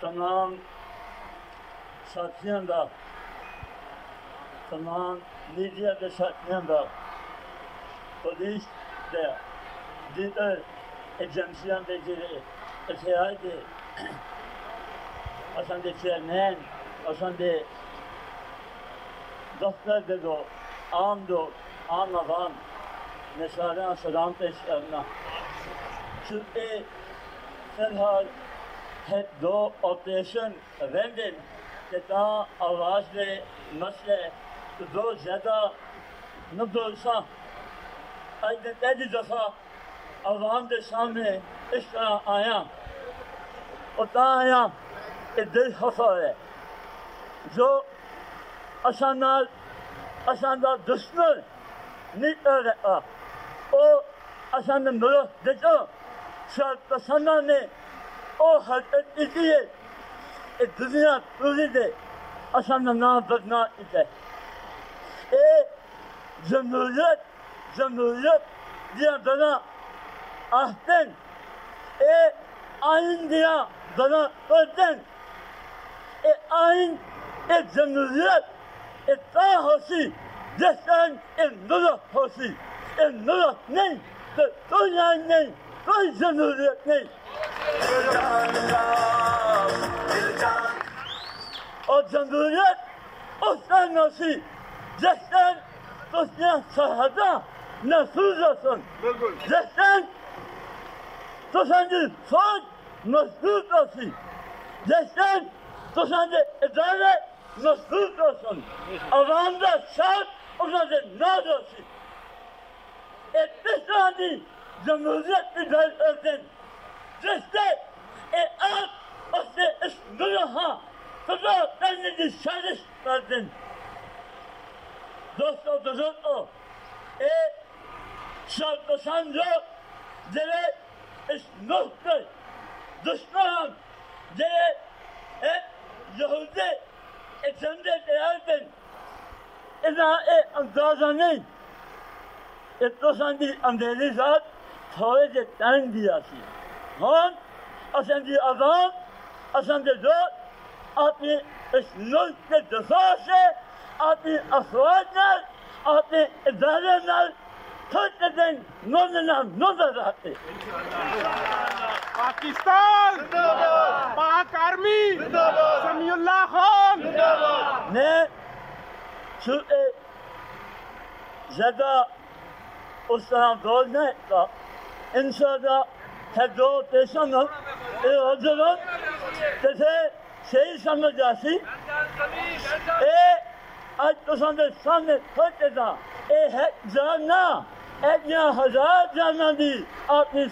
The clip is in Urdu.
تمام ساتھیاں دا تمام میڈیا کے ساتھیاں دا پولیس دے دیگر ایجنسیاں دے جڑے اتھے آئے دے اساں دے چیئرمین اساں دے دفتر دے دو عام عوام میں سارے سلام پیش کرنا چونکہ فی الحال ہے دو آپریشن رہندن کہ تاں آواز دے مسئلے تو دو زیادہ نہ دوسا آج دے پہلی دفعہ عوام دے سامنے اس طرح آیا اور تاں آیا کہ دل خفا ہے جو اساں دا دشمن نہیں کر رہا او اساں نے ملک دیکھو شاید پسندہ نے او حرکت کی ہے کہ دنیا پوری دے اساں نے نام بدنام کیا اے جمہوریت دیا بنا آہتن اے آئین دیا بنا کردن اے آئین اے جمہوریت اے تا ہوسی جس طرح اے ملک ہوسی اے ملک نہیں تو کوئی آئین نہیں کوئی جمہوریت نہیں اور جمہوریت اس طرح ہوسی جس طرح اس نے سرحدہ محفوظ رسن جس طرح تسانجی فوج مضبوط رسی جس طرح تسانجی ادارے مضبوط رسن عوام کا ساتھ انہوں نے نہ رسی ایک اس طرح کی جمہوریت کی گل کرتے جس سے آپ اس نے اس ملک خدا کرنے کی سازش کرتے دوستو بزرگو اے شرکسان لوگ جنہیں اس ملک کے دشمنان جنہیں یہودی ایجنڈے تیار کریں انہاں اندازہ نہیں کہ توسان دی اندھیری ذات تھوڑے جے ٹائم دیا سی ہم اساں دی عوام اساں دے لوگ اپنی اس ملک کے دفاع سے اپنی افواج نال اپنے ادارے نال تھوڑے دن نظر آتے پاکستان پاک آرمی سمیع اللہ خان میں چونکہ زیادہ اس طرح بول نہیں کا انشاءاللہ ہے دو پیشن اے حضرت جیسے صحیح سمجھ آسی اے آج تو سامنے کھوتے تھا اے ہے جانا اے ہزار جانا دی اپنی